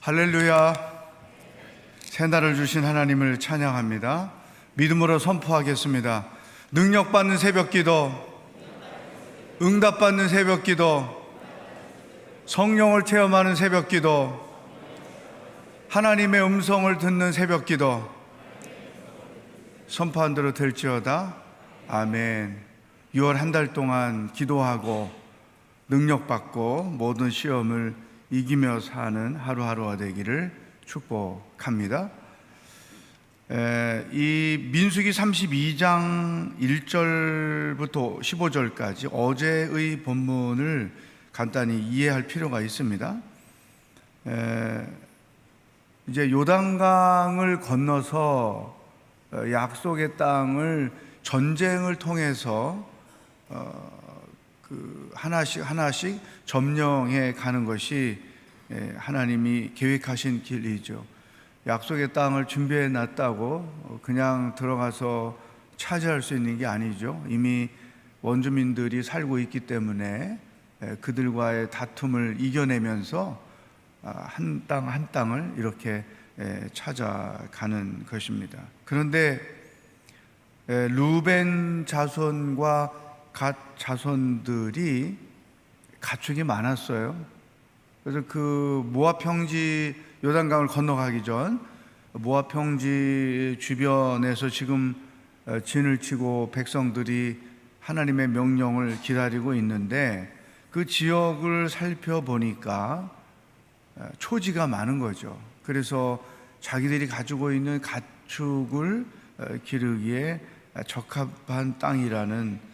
할렐루야. 새날을 주신 하나님을 찬양합니다. 믿음으로 선포하겠습니다. 능력받는 새벽기도, 응답받는 새벽기도, 성령을 체험하는 새벽기도, 하나님의 음성을 듣는 새벽기도 선포한 대로 될지어다. 아멘. 6월 한 달 동안 기도하고 능력받고 모든 시험을 이기며 사는 하루하루가 되기를 축복합니다. 이 민수기 32장 1절부터 15절까지 어제의 본문을 간단히 이해할 필요가 있습니다. 이제 요단강을 건너서 약속의 땅을 전쟁을 통해서 하나씩 점령해 가는 것이 하나님이 계획하신 길이죠. 약속의 땅을 준비해 놨다고 그냥 들어가서 차지할 수 있는 게 아니죠. 이미 원주민들이 살고 있기 때문에 그들과의 다툼을 이겨내면서 한 땅 한 땅을 이렇게 찾아가는 것입니다. 그런데 루벤 자손과 갓 자손들이 가축이 많았어요. 그래서 그 모압 평지 요단강을 건너가기 전 모압 평지 주변에서 지금 진을 치고 백성들이 하나님의 명령을 기다리고 있는데 그 지역을 살펴보니까 초지가 많은 거죠. 그래서 자기들이 가지고 있는 가축을 기르기에 적합한 땅이라는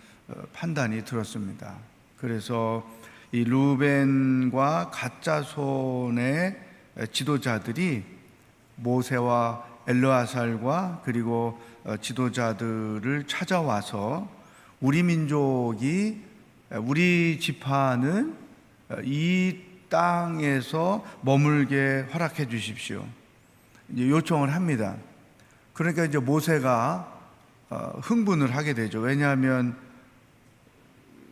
판단이 들었습니다. 그래서 이 루벤과 갓 자손의 지도자들이 모세와 엘르아살과 그리고 지도자들을 찾아와서 우리 민족이, 우리 지파는 이 땅에서 머물게 허락해 주십시오, 이제 요청을 합니다. 그러니까 이제 모세가 흥분을 하게 되죠. 왜냐하면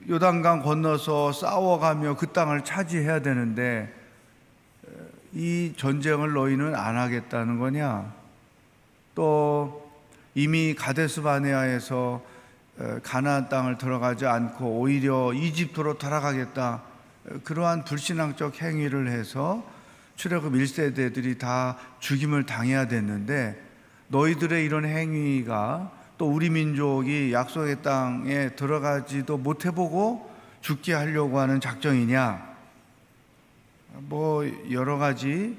요단강 건너서 싸워가며 그 땅을 차지해야 되는데 이 전쟁을 너희는 안 하겠다는 거냐? 또 이미 가데스 바네아에서 가나안 땅을 들어가지 않고 오히려 이집트로 돌아가겠다, 그러한 불신앙적 행위를 해서 출애굽 1세대들이 다 죽임을 당해야 됐는데 너희들의 이런 행위가 또 우리 민족이 약속의 땅에 들어가지도 못해보고 죽게 하려고 하는 작정이냐? 뭐 여러 가지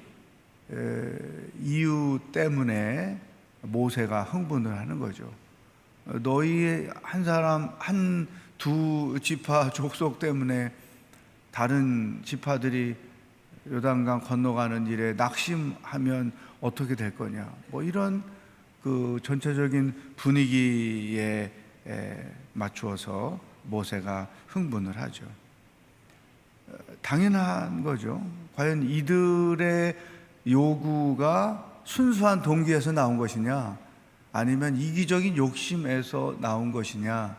이유 때문에 모세가 흥분을 하는 거죠. 너희 한 사람, 두 지파 족속 때문에 다른 지파들이 요단강 건너가는 일에 낙심하면 어떻게 될 거냐? 뭐 이런 그 전체적인 분위기에 맞추어서 모세가 흥분을 하죠. 당연한 거죠. 과연 이들의 요구가 순수한 동기에서 나온 것이냐, 아니면 이기적인 욕심에서 나온 것이냐,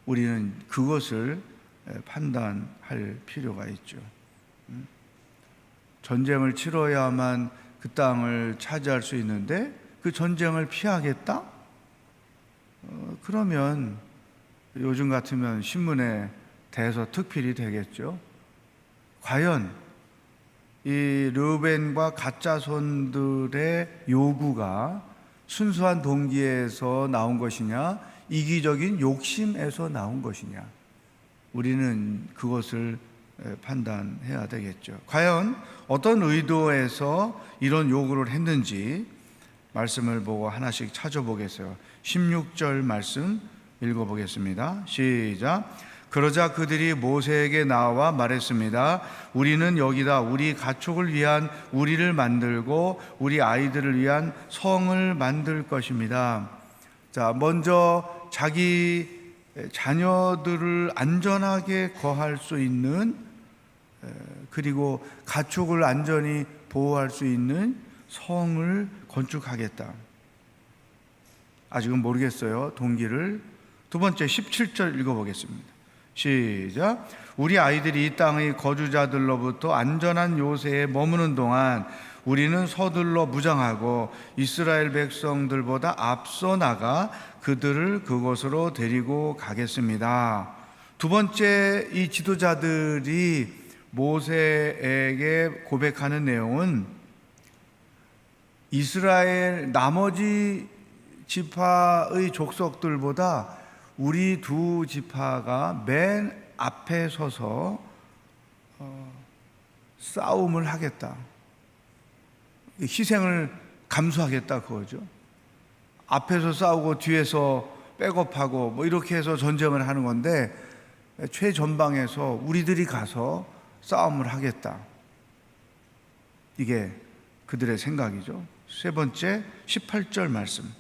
우리는 그것을 판단할 필요가 있죠. 전쟁을 치러야만 그 땅을 차지할 수 있는데 그 전쟁을 피하겠다? 그러면 요즘 같으면 신문에 대서특필이 되겠죠. 과연 이 르우벤과 갓 자손들의 요구가 순수한 동기에서 나온 것이냐, 이기적인 욕심에서 나온 것이냐, 우리는 그것을 판단해야 되겠죠. 과연 어떤 의도에서 이런 요구를 했는지 말씀을 보고 하나씩 찾아보겠어요. 16절 말씀 읽어보겠습니다. 시작. 그러자 그들이 모세에게 나와 말했습니다. 우리는 여기다 우리 가축을 위한 우리를 만들고 우리 아이들을 위한 성을 만들 것입니다. 자, 먼저 자기 자녀들을 안전하게 거할 수 있는, 그리고 가축을 안전히 보호할 수 있는 성을 건축하겠다. 아직은 모르겠어요, 동기를. 두 번째 17절 읽어보겠습니다. 시작. 우리 아이들이 이 땅의 거주자들로부터 안전한 요새에 머무는 동안 우리는 서둘러 무장하고 이스라엘 백성들보다 앞서 나가 그들을 그곳으로 데리고 가겠습니다. 두 번째, 이 지도자들이 모세에게 고백하는 내용은 이스라엘 나머지 지파의 족속들보다 우리 두 지파가 맨 앞에 서서 싸움을 하겠다, 희생을 감수하겠다, 그거죠. 앞에서 싸우고 뒤에서 백업하고 뭐 이렇게 해서 전쟁을 하는 건데, 최전방에서 우리들이 가서 싸움을 하겠다, 이게 그들의 생각이죠. 세 번째, 18절 말씀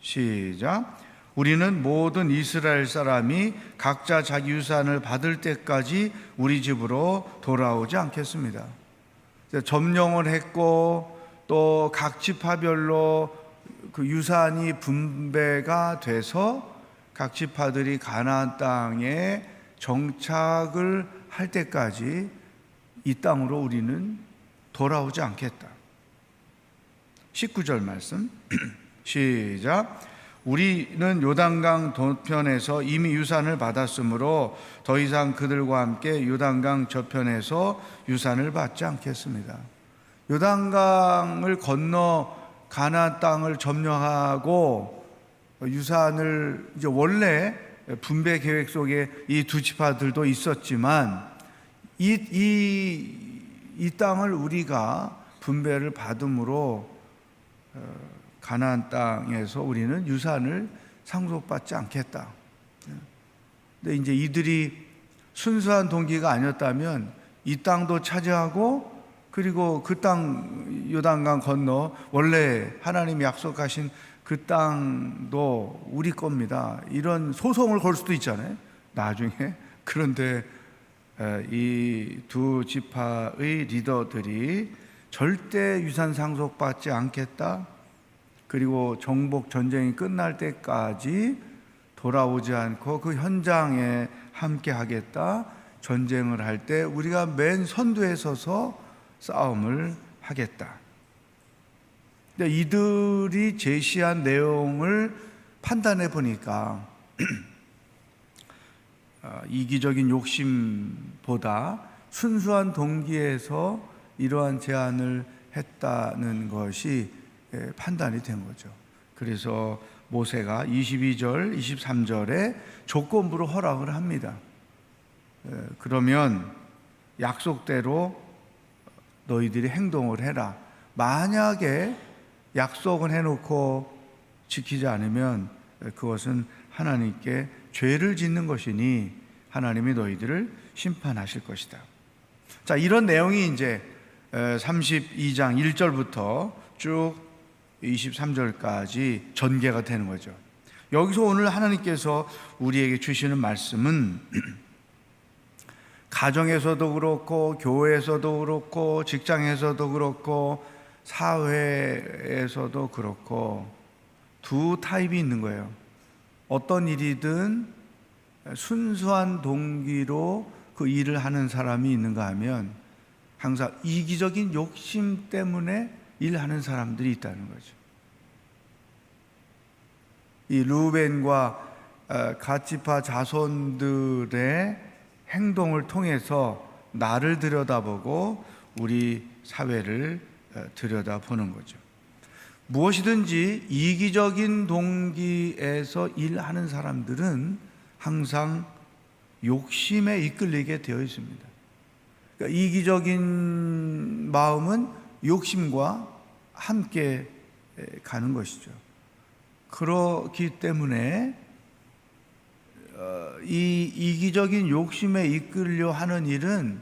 시작. 우리는 모든 이스라엘 사람이 각자 자기 유산을 받을 때까지 우리 집으로 돌아오지 않겠습니다. 점령을 했고 또 각 지파별로 그 유산이 분배가 돼서 각 지파들이 가나안 땅에 정착을 할 때까지 이 땅으로 우리는 돌아오지 않겠다. 19절 말씀 시작. 우리는 요단강 동편에서 이미 유산을 받았으므로 더 이상 그들과 함께 요단강 저편에서 유산을 받지 않겠습니다. 요단강을 건너 가나안 땅을 점령하고 유산을 이제 원래 분배 계획 속에 이 두 지파들도 있었지만 이 땅을 우리가 분배를 받음으로 가나안 땅에서 우리는 유산을 상속받지 않겠다. 근데 이제 이들이 순수한 동기가 아니었다면 이 땅도 차지하고, 그리고 그 땅 요단강 건너 원래 하나님이 약속하신 그 땅도 우리 겁니다, 이런 소송을 걸 수도 있잖아요, 나중에. 그런데 이 두 지파의 리더들이 절대 유산 상속받지 않겠다, 그리고 정복 전쟁이 끝날 때까지 돌아오지 않고 그 현장에 함께 하겠다, 전쟁을 할 때 우리가 맨 선두에 서서 싸움을 하겠다. 이들이 제시한 내용을 판단해 보니까 이기적인 욕심보다 순수한 동기에서 이러한 제안을 했다는 것이 판단이 된 거죠. 그래서 모세가 22절, 23절에 조건부로 허락을 합니다. 그러면 약속대로 너희들이 행동을 해라. 만약에 약속은 해놓고 지키지 않으면 그것은 하나님께 죄를 짓는 것이니 하나님이 너희들을 심판하실 것이다. 자, 이런 내용이 이제 32장 1절부터 쭉 23절까지 전개가 되는 거죠. 여기서 오늘 하나님께서 우리에게 주시는 말씀은 가정에서도 그렇고 교회에서도 그렇고 직장에서도 그렇고 사회에서도 그렇고 두 타입이 있는 거예요. 어떤 일이든 순수한 동기로 그 일을 하는 사람이 있는가 하면 항상 이기적인 욕심 때문에 일하는 사람들이 있다는 거죠. 이 르우벤과 갓 지파 자손들의 행동을 통해서 나를 들여다보고 우리 사회를 들여다보는 거죠. 무엇이든지 이기적인 동기에서 일하는 사람들은 항상 욕심에 이끌리게 되어 있습니다. 그러니까 이기적인 마음은 욕심과 함께 가는 것이죠. 그렇기 때문에 이 이기적인 욕심에 이끌려 하는 일은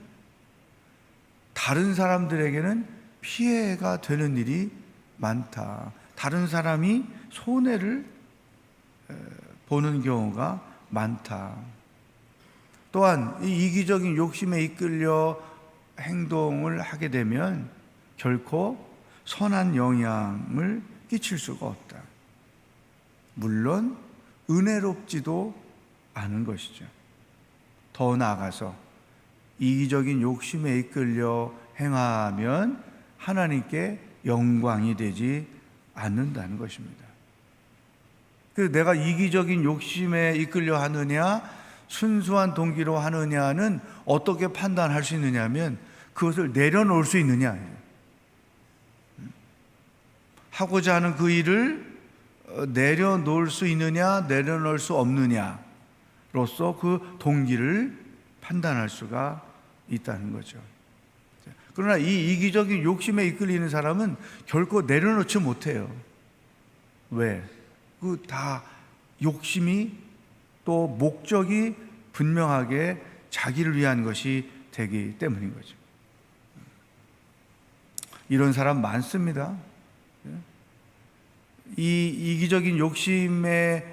다른 사람들에게는 피해가 되는 일이 많다. 다른 사람이 손해를 보는 경우가 많다. 또한 이 이기적인 욕심에 이끌려 행동을 하게 되면 결코 선한 영향을 끼칠 수가 없다. 물론 은혜롭지도 않은 것이죠. 더 나아가서 이기적인 욕심에 이끌려 행하면 하나님께 영광이 되지 않는다는 것입니다. 그래서 내가 이기적인 욕심에 이끌려 하느냐 순수한 동기로 하느냐는 어떻게 판단할 수 있느냐면 그것을 내려놓을 수 있느냐, 하고자 하는 그 일을 내려놓을 수 있느냐 내려놓을 수 없느냐로서 그 동기를 판단할 수가 있다는 거죠. 그러나 이 이기적인 욕심에 이끌리는 사람은 결코 내려놓지 못해요. 왜? 그 다 욕심이 또 목적이 분명하게 자기를 위한 것이 되기 때문인 거죠. 이런 사람 많습니다. 이 이기적인 욕심의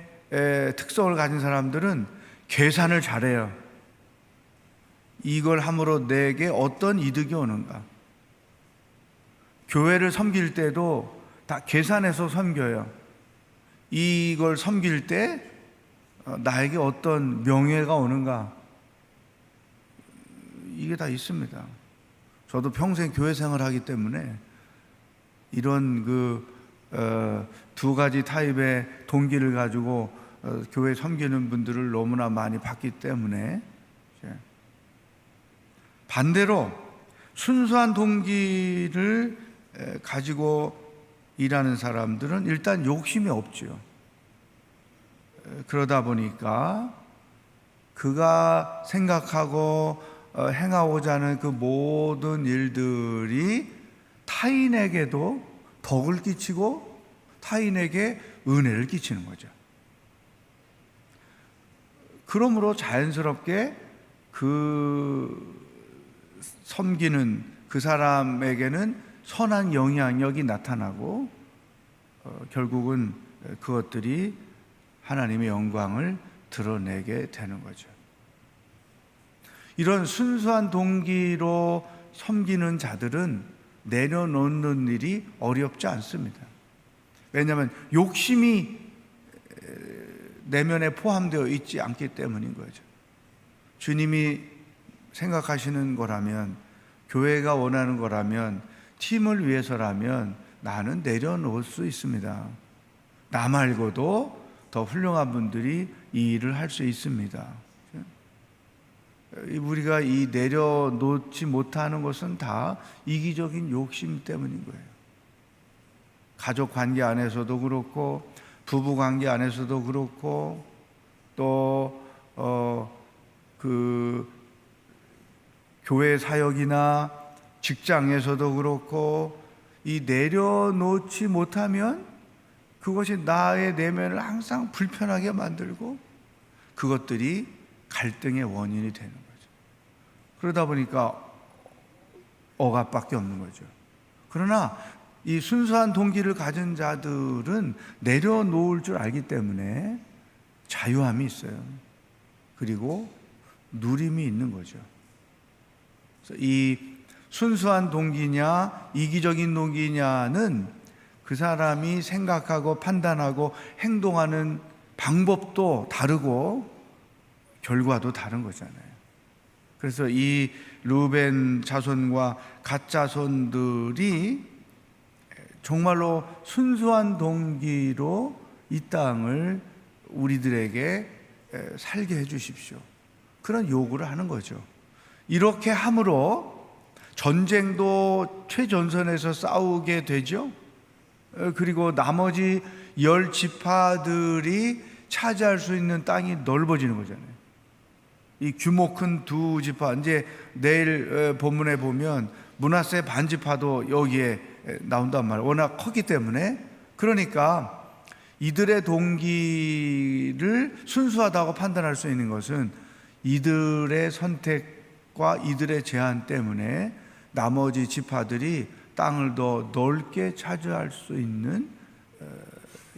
특성을 가진 사람들은 계산을 잘해요. 이걸 함으로 내게 어떤 이득이 오는가. 교회를 섬길 때도 다 계산해서 섬겨요. 이걸 섬길 때 나에게 어떤 명예가 오는가, 이게 다 있습니다. 저도 평생 교회 생활하기 때문에 이런 두 가지 타입의 동기를 가지고 교회 섬기는 분들을 너무나 많이 봤기 때문에, 반대로 순수한 동기를 가지고 일하는 사람들은 일단 욕심이 없죠. 그러다 보니까 그가 생각하고 행하고자 하는 그 모든 일들이 타인에게도 덕을 끼치고 타인에게 은혜를 끼치는 거죠. 그러므로 자연스럽게 그 섬기는 그 사람에게는 선한 영향력이 나타나고 결국은 그것들이 하나님의 영광을 드러내게 되는 거죠. 이런 순수한 동기로 섬기는 자들은 내려놓는 일이 어렵지 않습니다. 왜냐하면 욕심이 내면에 포함되어 있지 않기 때문인 거죠. 주님이 생각하시는 거라면, 교회가 원하는 거라면, 팀을 위해서라면 나는 내려놓을 수 있습니다. 나 말고도 더 훌륭한 분들이 이 일을 할 수 있습니다. 우리가 이 내려놓지 못하는 것은 다 이기적인 욕심 때문인 거예요. 가족 관계 안에서도 그렇고, 부부 관계 안에서도 그렇고, 또 교회 사역이나 직장에서도 그렇고, 이 내려놓지 못하면 그것이 나의 내면을 항상 불편하게 만들고 그것들이 갈등의 원인이 되는 거죠. 그러다 보니까 억압밖에 없는 거죠. 그러나 이 순수한 동기를 가진 자들은 내려놓을 줄 알기 때문에 자유함이 있어요. 그리고 누림이 있는 거죠. 그래서 이 순수한 동기냐 이기적인 동기냐는 그 사람이 생각하고 판단하고 행동하는 방법도 다르고 결과도 다른 거잖아요. 그래서 이 르우벤 자손과 갓 자손들이 정말로 순수한 동기로 이 땅을 우리들에게 살게 해 주십시오, 그런 요구를 하는 거죠. 이렇게 함으로 전쟁도 최전선에서 싸우게 되죠. 그리고 나머지 10지파들이 차지할 수 있는 땅이 넓어지는 거잖아요. 이 규모 큰 두 지파, 이제 내일 본문에 보면 므낫세 반지파도 여기에 나온단 말이에요. 워낙 컸기 때문에. 그러니까 이들의 동기를 순수하다고 판단할 수 있는 것은 이들의 선택과 이들의 제한 때문에 나머지 지파들이 땅을 더 넓게 차지할 수 있는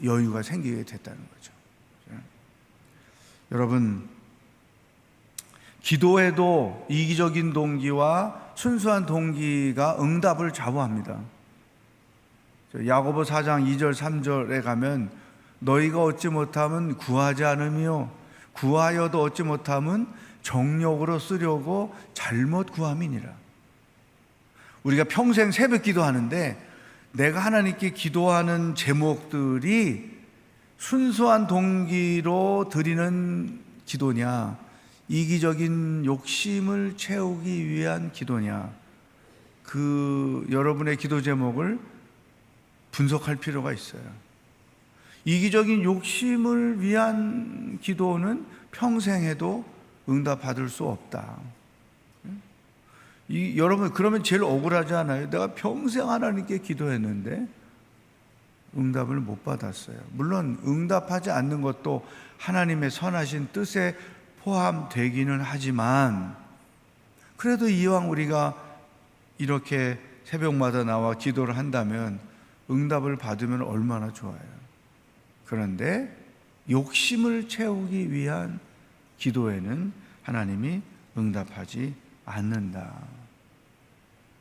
여유가 생기게 됐다는 거죠. 여러분, 기도에도 이기적인 동기와 순수한 동기가 응답을 좌우합니다. 야고보 4장 2절 3절에 가면 너희가 얻지 못하면 구하지 않으며 구하여도 얻지 못하면 정욕으로 쓰려고 잘못 구함이니라. 우리가 평생 새벽 기도하는데 내가 하나님께 기도하는 제목들이 순수한 동기로 드리는 기도냐, 이기적인 욕심을 채우기 위한 기도냐, 여러분의 기도 제목을 분석할 필요가 있어요. 이기적인 욕심을 위한 기도는 평생 해도 응답받을 수 없다. 여러분, 그러면 제일 억울하지 않아요? 내가 평생 하나님께 기도했는데 응답을 못 받았어요. 물론 응답하지 않는 것도 하나님의 선하신 뜻에 포함되기는 하지만, 그래도 이왕 우리가 이렇게 새벽마다 나와 기도를 한다면 응답을 받으면 얼마나 좋아요. 그런데 욕심을 채우기 위한 기도에는 하나님이 응답하지 않는다.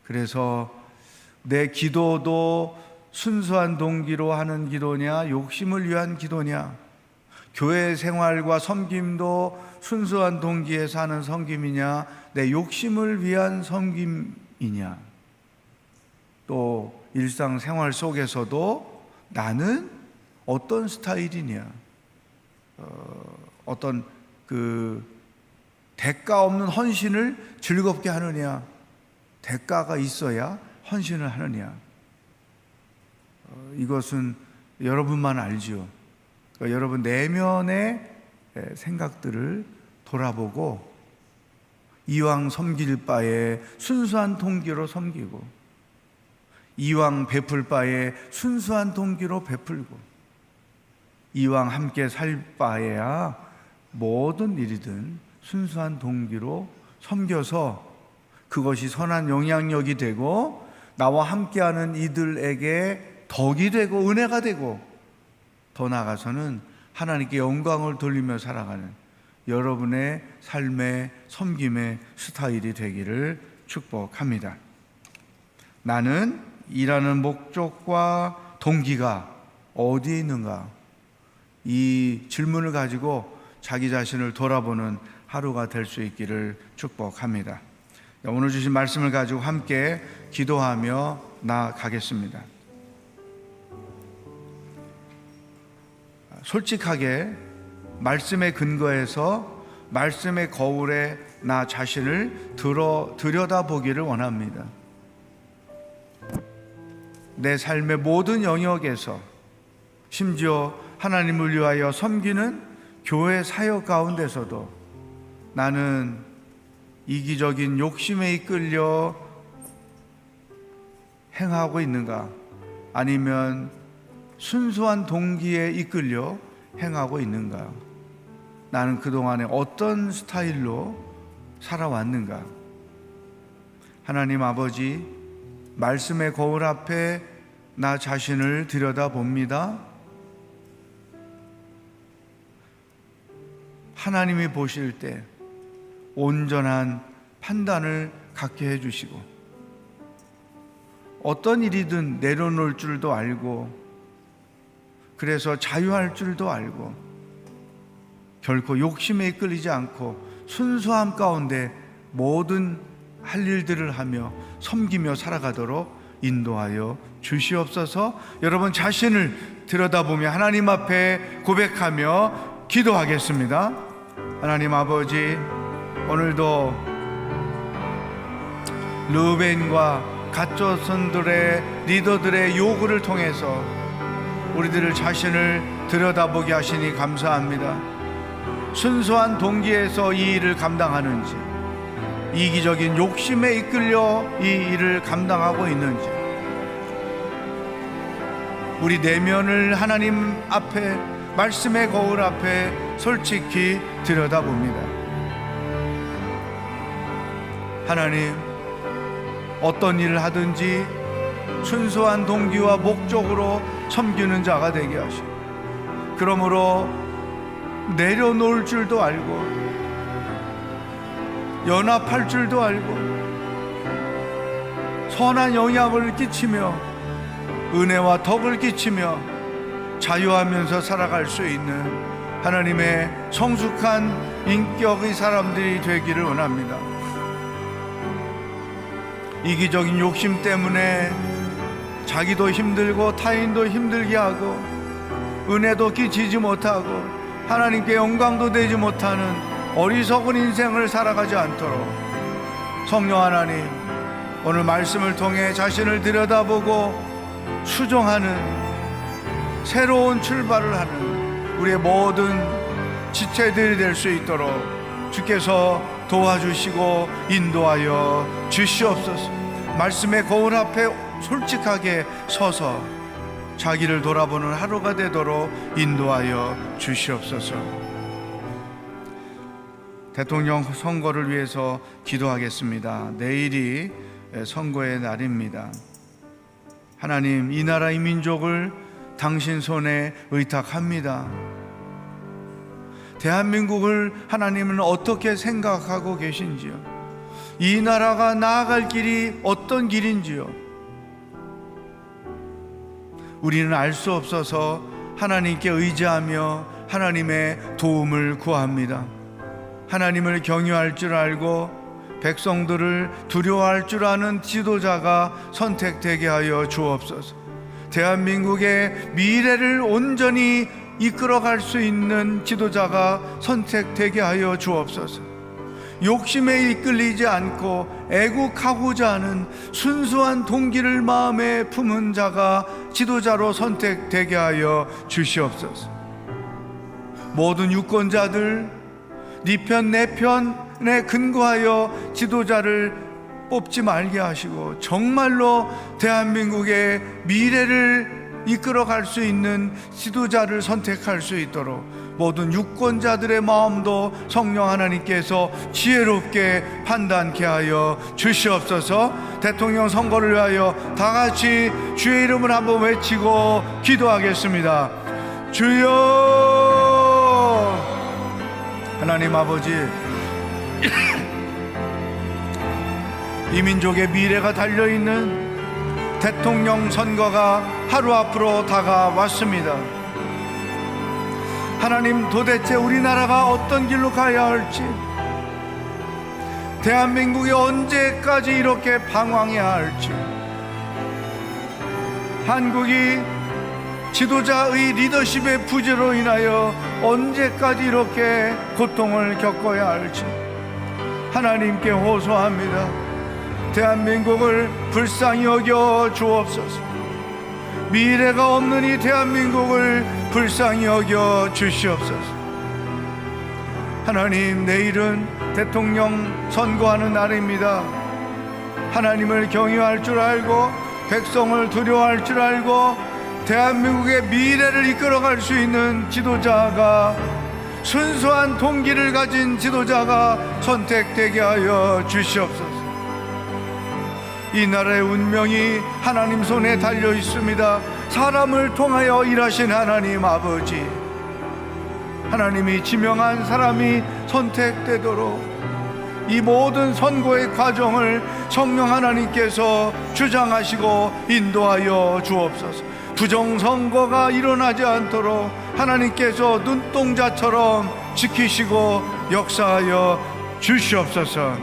그래서 내 기도도 순수한 동기로 하는 기도냐, 욕심을 위한 기도냐, 교회 생활과 섬김도 순수한 동기에서 하는 섬김이냐, 내 욕심을 위한 섬김이냐, 또 일상생활 속에서도 나는 어떤 스타일이냐, 어떤 대가 없는 헌신을 즐겁게 하느냐, 대가가 있어야 헌신을 하느냐, 이것은 여러분만 알지요. 그러니까 여러분 내면의 생각들을 돌아보고 이왕 섬길 바에 순수한 동기로 섬기고, 이왕 베풀 바에 순수한 동기로 베풀고, 이왕 함께 살 바에야 모든 일이든 순수한 동기로 섬겨서 그것이 선한 영향력이 되고 나와 함께하는 이들에게 덕이 되고 은혜가 되고, 더 나아가서는 하나님께 영광을 돌리며 살아가는 여러분의 삶의 섬김의 스타일이 되기를 축복합니다. 나는 일하는 목적과 동기가 어디에 있는가? 이 질문을 가지고 자기 자신을 돌아보는 하루가 될 수 있기를 축복합니다. 오늘 주신 말씀을 가지고 함께 기도하며 나아가겠습니다. 솔직하게 말씀에 근거해서 말씀의 거울에 나 자신을 들여다보기를 원합니다. 내 삶의 모든 영역에서, 심지어 하나님을 위하여 섬기는 교회 사역 가운데서도 나는 이기적인 욕심에 이끌려 행하고 있는가, 아니면 순수한 동기에 이끌려 행하고 있는가, 나는 그동안에 어떤 스타일로 살아왔는가. 하나님 아버지, 말씀의 거울 앞에 나 자신을 들여다봅니다. 하나님이 보실 때 온전한 판단을 갖게 해주시고, 어떤 일이든 내려놓을 줄도 알고, 그래서 자유할 줄도 알고, 결코 욕심에 이끌리지 않고 순수함 가운데 모든 할 일들을 하며 섬기며 살아가도록 인도하여 주시옵소서. 여러분 자신을 들여다보며 하나님 앞에 고백하며 기도하겠습니다. 하나님 아버지, 오늘도 르우벤과 갓조선들의 리더들의 요구를 통해서 우리들을 자신을 들여다보게 하시니 감사합니다. 순수한 동기에서 이 일을 감당하는지, 이기적인 욕심에 이끌려 이 일을 감당하고 있는지, 우리 내면을 하나님 앞에, 말씀의 거울 앞에 솔직히 들여다봅니다. 하나님, 어떤 일을 하든지 순수한 동기와 목적으로 섬기는 자가 되게 하시고, 그러므로 내려놓을 줄도 알고 연합할 줄도 알고 선한 영향을 끼치며 은혜와 덕을 끼치며 자유하면서 살아갈 수 있는 하나님의 성숙한 인격의 사람들이 되기를 원합니다. 이기적인 욕심 때문에 자기도 힘들고 타인도 힘들게 하고 은혜도 끼치지 못하고 하나님께 영광도 되지 못하는 어리석은 인생을 살아가지 않도록 성령 하나님, 오늘 말씀을 통해 자신을 들여다보고 수정하는 새로운 출발을 하는 우리의 모든 지체들이 될 수 있도록 주께서 도와주시고 인도하여 주시옵소서. 말씀의 거울 앞에 솔직하게 서서 자기를 돌아보는 하루가 되도록 인도하여 주시옵소서. 대통령 선거를 위해서 기도하겠습니다. 내일이 선거의 날입니다. 하나님, 이 나라 이 민족을 당신 손에 의탁합니다. 대한민국을 하나님은 어떻게 생각하고 계신지요? 이 나라가 나아갈 길이 어떤 길인지요? 우리는 알 수 없어서 하나님께 의지하며 하나님의 도움을 구합니다. 하나님을 경유할 줄 알고 백성들을 두려워할 줄 아는 지도자가 선택되게 하여 주옵소서. 대한민국의 미래를 온전히 이끌어갈 수 있는 지도자가 선택되게 하여 주옵소서. 욕심에 이끌리지 않고 애국하고자 하는 순수한 동기를 마음에 품은 자가 지도자로 선택되게 하여 주시옵소서. 모든 유권자들 네 편 내 편에 근거하여 지도자를 뽑지 말게 하시고 정말로 대한민국의 미래를 이끌어갈 수 있는 지도자를 선택할 수 있도록 모든 유권자들의 마음도 성령 하나님께서 지혜롭게 판단케 하여 주시옵소서. 대통령 선거를 위하여 다 같이 주의 이름을 한번 외치고 기도하겠습니다. 주여! 하나님 아버지, 이 민족의 미래가 달려있는 대통령 선거가 하루 앞으로 다가왔습니다. 하나님, 도대체 우리나라가 어떤 길로 가야 할지, 대한민국이 언제까지 이렇게 방황해야 할지, 한국이 지도자의 리더십의 부재로 인하여 언제까지 이렇게 고통을 겪어야 할지 하나님께 호소합니다. 대한민국을 불쌍히 여겨 주옵소서. 미래가 없는 이 대한민국을 불쌍히 여겨 주시옵소서. 하나님, 내일은 대통령 선거하는 날입니다. 하나님을 경유할 줄 알고 백성을 두려워할 줄 알고 대한민국의 미래를 이끌어갈 수 있는 지도자가, 순수한 동기를 가진 지도자가 선택되게 하여 주시옵소서. 이 나라의 운명이 하나님 손에 달려 있습니다. 사람을 통하여 일하신 하나님 아버지, 하나님이 지명한 사람이 선택되도록 이 모든 선거의 과정을 성령 하나님께서 주장하시고 인도하여 주옵소서. 부정선거가 일어나지 않도록 하나님께서 눈동자처럼 지키시고 역사하여 주시옵소서.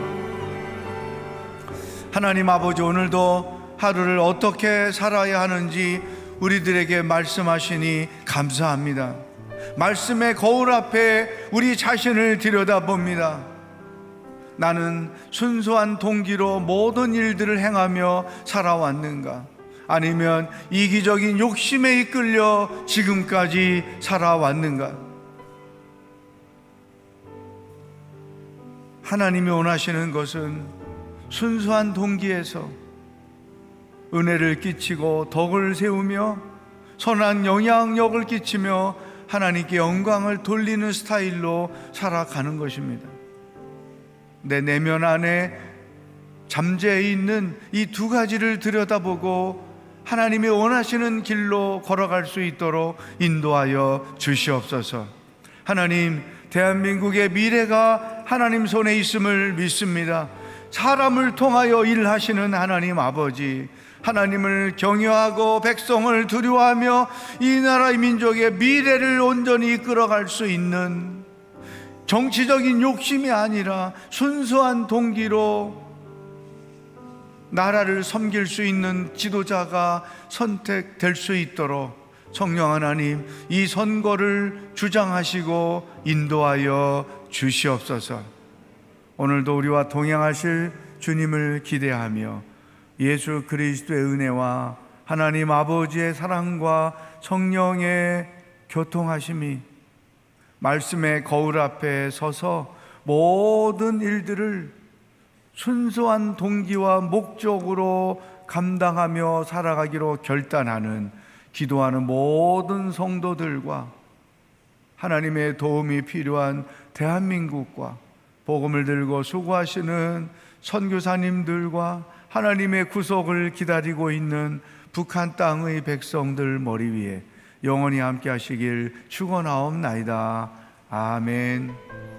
하나님 아버지, 오늘도 하루를 어떻게 살아야 하는지 우리들에게 말씀하시니 감사합니다. 말씀의 거울 앞에 우리 자신을 들여다봅니다. 나는 순수한 동기로 모든 일들을 행하며 살아왔는가? 아니면 이기적인 욕심에 이끌려 지금까지 살아왔는가? 하나님이 원하시는 것은 순수한 동기에서 은혜를 끼치고 덕을 세우며 선한 영향력을 끼치며 하나님께 영광을 돌리는 스타일로 살아가는 것입니다. 내 내면 안에 잠재해 있는 이 두 가지를 들여다보고 하나님이 원하시는 길로 걸어갈 수 있도록 인도하여 주시옵소서. 하나님, 대한민국의 미래가 하나님 손에 있음을 믿습니다. 사람을 통하여 일하시는 하나님 아버지, 하나님을 경외하고 백성을 두려워하며 이 나라의 민족의 미래를 온전히 이끌어갈 수 있는 정치적인 욕심이 아니라 순수한 동기로 나라를 섬길 수 있는 지도자가 선택될 수 있도록 성령 하나님, 이 선거를 주장하시고 인도하여 주시옵소서. 오늘도 우리와 동행하실 주님을 기대하며 예수 그리스도의 은혜와 하나님 아버지의 사랑과 성령의 교통하심이 말씀의 거울 앞에 서서 모든 일들을 순수한 동기와 목적으로 감당하며 살아가기로 결단하는 기도하는 모든 성도들과 하나님의 도움이 필요한 대한민국과 복음을 들고 수고하시는 선교사님들과 하나님의 구속을 기다리고 있는 북한 땅의 백성들 머리 위에 영원히 함께 하시길 축원하옵나이다. 아멘.